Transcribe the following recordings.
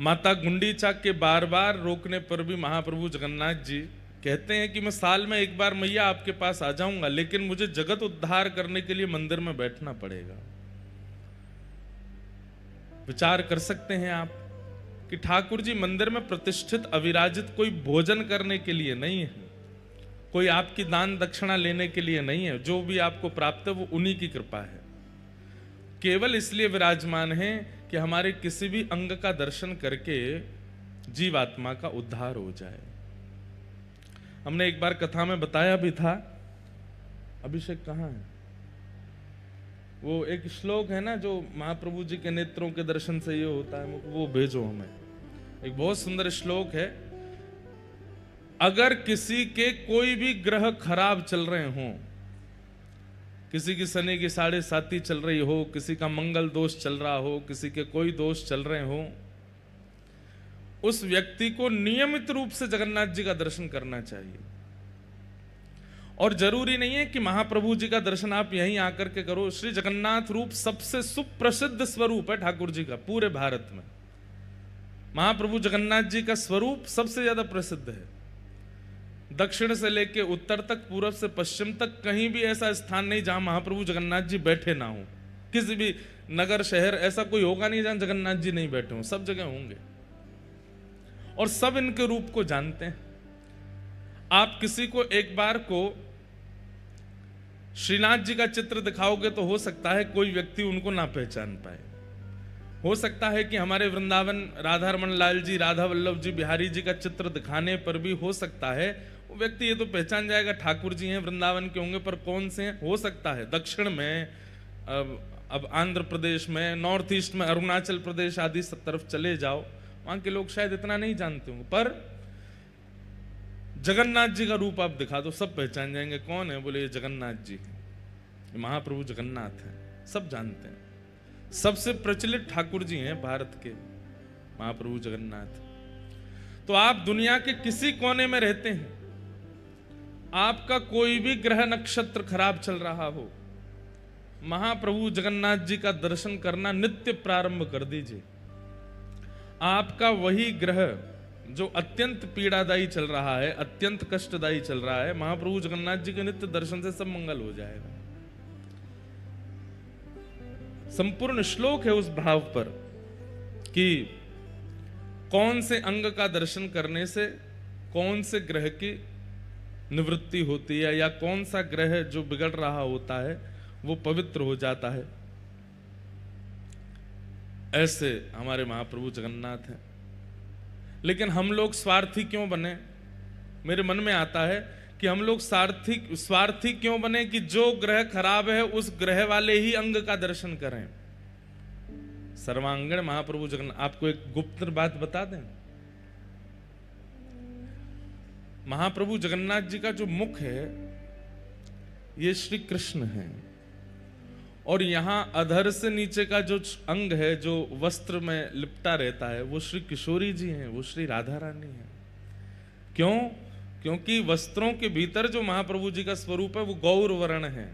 माता गुंडीचा के बार बार रोकने पर भी महाप्रभु जगन्नाथ जी कहते हैं कि मैं साल में एक बार मैया आपके पास आ जाऊंगा, लेकिन मुझे जगत उद्धार करने के लिए मंदिर में बैठना पड़ेगा। विचार कर सकते हैं आप कि ठाकुर जी मंदिर में प्रतिष्ठित अविराजित कोई भोजन करने के लिए नहीं है, कोई आपकी दान दक्षिणा लेने के लिए नहीं है। जो भी आपको प्राप्त है वो उन्हीं की कृपा है। केवल इसलिए विराजमान है कि हमारे किसी भी अंग का दर्शन करके जीवात्मा का उद्धार हो जाए। हमने एक बार कथा में बताया भी था। अभिषेक कहाँ है? वो एक श्लोक है ना जो महाप्रभु जी के नेत्रों के दर्शन से ये होता है, वो भेजो हमें। एक बहुत सुंदर श्लोक है। अगर किसी के कोई भी ग्रह खराब चल रहे हों, किसी की शनि की 7.5 चल रही हो, किसी का मंगल दोष चल रहा हो, किसी के कोई दोष चल रहे हो, उस व्यक्ति को नियमित रूप से जगन्नाथ जी का दर्शन करना चाहिए। और जरूरी नहीं है कि महाप्रभु जी का दर्शन आप यहीं आकर के करो। श्री जगन्नाथ रूप सबसे सुप्रसिद्ध स्वरूप है ठाकुर जी का पूरे भारत में। महाप्रभु जगन्नाथ जी का स्वरूप सबसे ज्यादा प्रसिद्ध है। दक्षिण से लेके उत्तर तक, पूर्व से पश्चिम तक कहीं भी ऐसा स्थान नहीं जहां महाप्रभु जगन्नाथ जी बैठे ना हो। किसी भी नगर शहर ऐसा कोई होगा नहीं जहां जगन्नाथ जी नहीं बैठे हों, सब जगह होंगे। और सब इनके रूप को जानते हैं। आप किसी को एक बार को श्रीनाथ जी का चित्र दिखाओगे तो हो सकता है कोई व्यक्ति उनको ना पहचान पाए। हो सकता है कि हमारे वृंदावन राधा रमन लाल जी, राधा वल्लभ जी, बिहारी जी का चित्र दिखाने पर भी हो सकता है वो व्यक्ति ये तो पहचान जाएगा ठाकुर जी हैं, वृंदावन के होंगे, पर कौन से हैं हो सकता है। दक्षिण में, अब आंध्र प्रदेश में, नॉर्थ ईस्ट में, अरुणाचल प्रदेश आदि सब तरफ चले जाओ, वहां के लोग शायद इतना नहीं जानते होंगे। पर जगन्नाथ जी का रूप आप दिखा दो, सब पहचान जाएंगे। कौन है? बोले ये जगन्नाथ जी हैं, ये महाप्रभु जगन्नाथ हैं, सब जानते हैं। सबसे प्रचलित ठाकुर जी हैं भारत के महाप्रभु जगन्नाथ। तो आप दुनिया के किसी कोने में रहते हैं, आपका कोई भी ग्रह नक्षत्र खराब चल रहा हो, महाप्रभु जगन्नाथ जी का दर्शन करना नित्य प्रारंभ कर दीजिए। आपका वही ग्रह जो अत्यंत पीड़ादायी चल रहा है, अत्यंत कष्टदायी चल रहा है, महाप्रभु जगन्नाथ जी के नित्य दर्शन से सब मंगल हो जाएगा। संपूर्ण श्लोक है उस भाव पर कि कौन से अंग का दर्शन करने से कौन से ग्रह की निवृत्ति होती है, या कौन सा ग्रह जो बिगड़ रहा होता है वो पवित्र हो जाता है। ऐसे हमारे महाप्रभु जगन्नाथ हैं। लेकिन हम लोग स्वार्थी क्यों बने? मेरे मन में आता है कि हम लोग स्वार्थी क्यों बने कि जो ग्रह खराब है उस ग्रह वाले ही अंग का दर्शन करें। सर्वांगण महाप्रभु जगन्नाथ। आपको एक गुप्त बात बता दें, महाप्रभु जगन्नाथ जी का जो मुख है ये श्री कृष्ण है, और यहां अधर से नीचे का जो अंग है जो वस्त्र में लिपटा रहता है वो श्री किशोरी जी हैं, वो श्री राधा रानी है। क्यों? क्योंकि वस्त्रों के भीतर जो महाप्रभु जी का स्वरूप है वो गौर वर्ण है,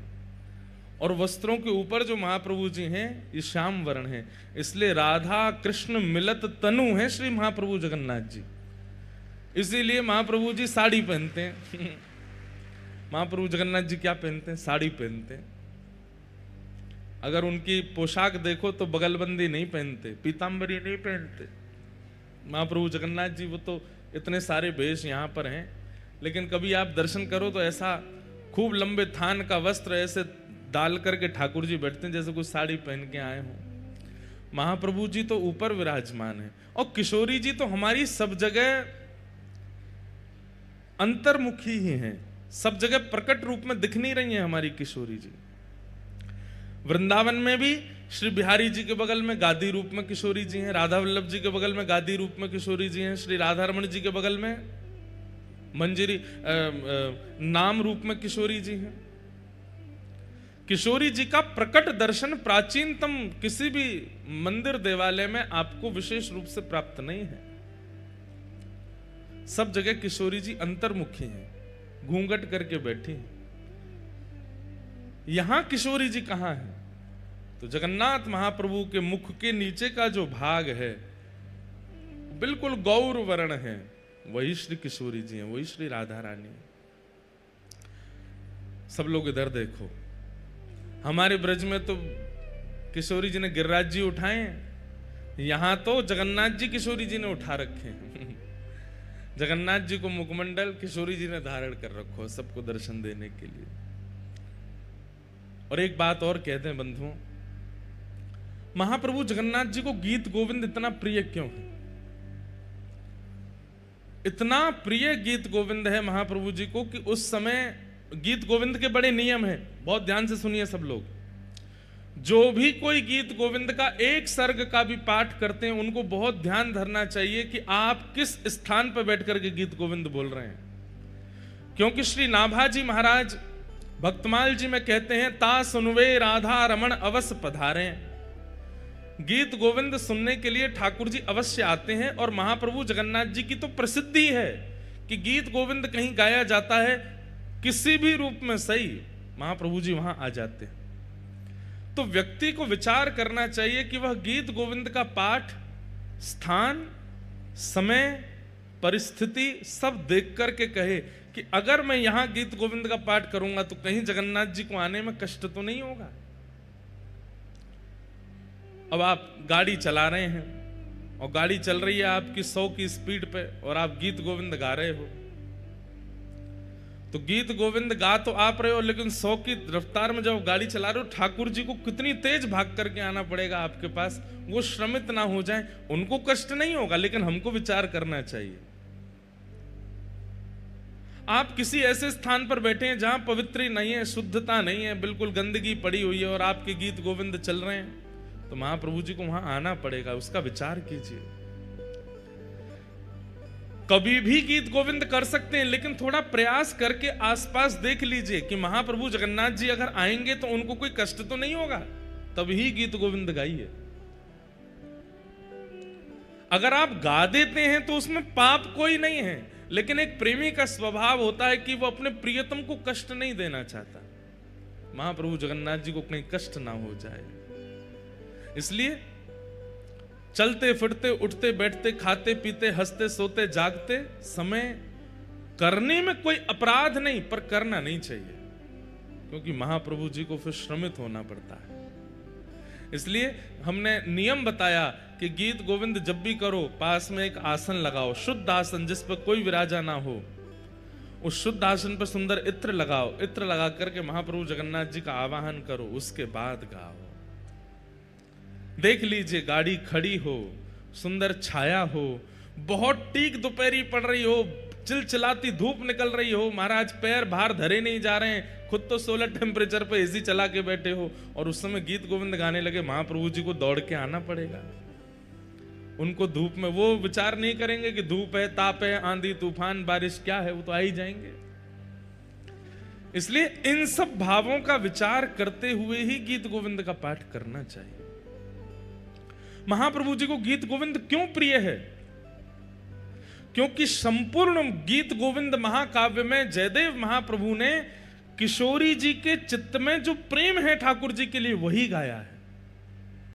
और वस्त्रों के ऊपर जो महाप्रभु जी हैं ये श्याम वर्ण है। इसलिए राधा कृष्ण मिलत तनु है श्री महाप्रभु जगन्नाथ जी। इसीलिए महाप्रभु जी साड़ी पहनते हैं। महाप्रभु जगन्नाथ जी क्या पहनते हैं? साड़ी पहनते हैं। अगर उनकी पोशाक देखो तो बगलबंदी नहीं पहनते, पीतांबरी नहीं पहनते। महाप्रभु जगन्नाथ जी वो तो इतने सारे वेश यहाँ पर हैं, लेकिन कभी आप दर्शन करो तो ऐसा खूब लंबे थान का वस्त्र ऐसे डाल करके ठाकुर जी बैठते हैं जैसे कुछ साड़ी पहन के आए हों। महाप्रभु जी तो ऊपर विराजमान है, और किशोरी जी तो हमारी सब जगह अंतर्मुखी ही हैं, सब जगह प्रकट रूप में दिख नहीं रही हैं हमारी किशोरी जी। वृंदावन में भी श्री बिहारी जी के बगल में गादी रूप में किशोरी जी हैं, राधा वल्लभ जी के बगल में गादी रूप में किशोरी जी हैं, श्री राधा रमण जी के बगल में मंजरी नाम रूप में किशोरी जी हैं। किशोरी जी का प्रकट दर्शन प्राचीनतम किसी भी मंदिर देवालय में आपको विशेष रूप से प्राप्त नहीं है। सब जगह किशोरी जी अंतर्मुखी हैं, घूंघट करके बैठी हैं। यहां किशोरी जी कहां है? तो जगन्नाथ महाप्रभु के मुख के नीचे का जो भाग है बिल्कुल गौर वर्ण है, वही श्री किशोरी जी हैं, वही श्री राधा रानी। सब लोग इधर देखो, हमारे ब्रज में तो किशोरी जी ने गिरिराज जी उठाए हैं, यहां तो जगन्नाथ जी किशोरी जी ने उठा रखे हैं। जगन्नाथ जी को मुखमंडल किशोरी जी ने धारण कर रखो है सबको दर्शन देने के लिए। और एक बात और कहते हैं बंधुओं, महाप्रभु जगन्नाथ जी को गीत गोविंद इतना प्रिय क्यों है? इतना प्रिय गीत गोविंद है महाप्रभु जी को कि उस समय गीत गोविंद के बड़े नियम हैं, बहुत ध्यान से सुनिए सब लोग। जो भी कोई गीत गोविंद का एक सर्ग का भी पाठ करते हैं, उनको बहुत ध्यान धरना चाहिए कि आप किस स्थान पर बैठकर के गीत गोविंद बोल रहे हैं। क्योंकि श्री नाभाजी महाराज भक्तमाल जी में कहते हैं, ता सुनवे राधा रमण अवश्य पधारे। गीत गोविंद सुनने के लिए ठाकुर जी अवश्य आते हैं। और महाप्रभु जगन्नाथ जी की तो प्रसिद्धि है कि गीत गोविंद कहीं गाया जाता है, किसी भी रूप में सही, महाप्रभु जी वहां आ जाते हैं। तो व्यक्ति को विचार करना चाहिए कि वह गीत गोविंद का पाठ स्थान, समय, परिस्थिति सब देख करके कहे कि अगर मैं यहां गीत गोविंद का पाठ करूंगा तो कहीं जगन्नाथ जी को आने में कष्ट तो नहीं होगा। अब आप गाड़ी चला रहे हैं और गाड़ी चल रही है आपकी 100 की स्पीड पे और आप गीत गोविंद गा रहे हो, तो गीत गोविंद गा तो आप रहे हो, लेकिन 100 की रफ्तार में जब गाड़ी चला रहे हो, ठाकुर जी को कितनी तेज भाग करके आना पड़ेगा आपके पास, वो श्रमित ना हो जाए। उनको कष्ट नहीं होगा, लेकिन हमको विचार करना चाहिए। आप किसी ऐसे स्थान पर बैठे हैं जहां पवित्र नहीं है, शुद्धता नहीं है, बिल्कुल गंदगी पड़ी हुई है और आपके गीत गोविंद चल रहे हैं, तो महाप्रभु जी को वहां आना पड़ेगा। उसका विचार कीजिए। कभी भी गीत गोविंद कर सकते हैं, लेकिन थोड़ा प्रयास करके आसपास देख लीजिए कि महाप्रभु जगन्नाथ जी अगर आएंगे तो उनको कोई कष्ट तो नहीं होगा, तभी गीत गोविंद गाइए। अगर आप गा देते हैं तो उसमें पाप कोई नहीं है, लेकिन एक प्रेमी का स्वभाव होता है कि वो अपने प्रियतम को कष्ट नहीं देना चाहता। महाप्रभु जगन्नाथ जी को कहीं कष्ट ना हो जाए, इसलिए चलते फिरते उठते बैठते खाते पीते हंसते सोते जागते समय करने में कोई अपराध नहीं, पर करना नहीं चाहिए, क्योंकि महाप्रभु जी को फिर श्रमित होना पड़ता है। इसलिए हमने नियम बताया कि गीत गोविंद जब भी करो, पास में एक आसन लगाओ, शुद्ध आसन जिस पर कोई विराजा ना हो, उस शुद्ध आसन पर सुंदर इत्र लगाओ, इत्र लगा करके महाप्रभु जगन्नाथ जी का आवाहन करो, उसके बाद गाओ। देख लीजिए गाड़ी खड़ी हो, सुंदर छाया हो, बहुत टीक दोपहरी पड़ रही हो, चिलचिलाती धूप निकल रही हो, महाराज पैर बाहर धरे नहीं जा रहे हैं, खुद तो 16 टेम्परेचर पे एसी चला के बैठे हो, और उस समय गीत गोविंद गाने लगे, महाप्रभु जी को दौड़ के आना पड़ेगा। उनको धूप में वो विचार नहीं करेंगे कि धूप है, ताप है, आंधी तूफान बारिश क्या है, वो तो आ ही जाएंगे। इसलिए इन सब भावों का विचार करते हुए ही गीत गोविंद का पाठ करना चाहिए। महाप्रभु जी को गीत गोविंद क्यों प्रिय है? क्योंकि संपूर्ण गीत गोविंद महाकाव्य में जयदेव महाप्रभु ने किशोरी जी के चित्त में जो प्रेम है ठाकुर जी के लिए, वही गाया है।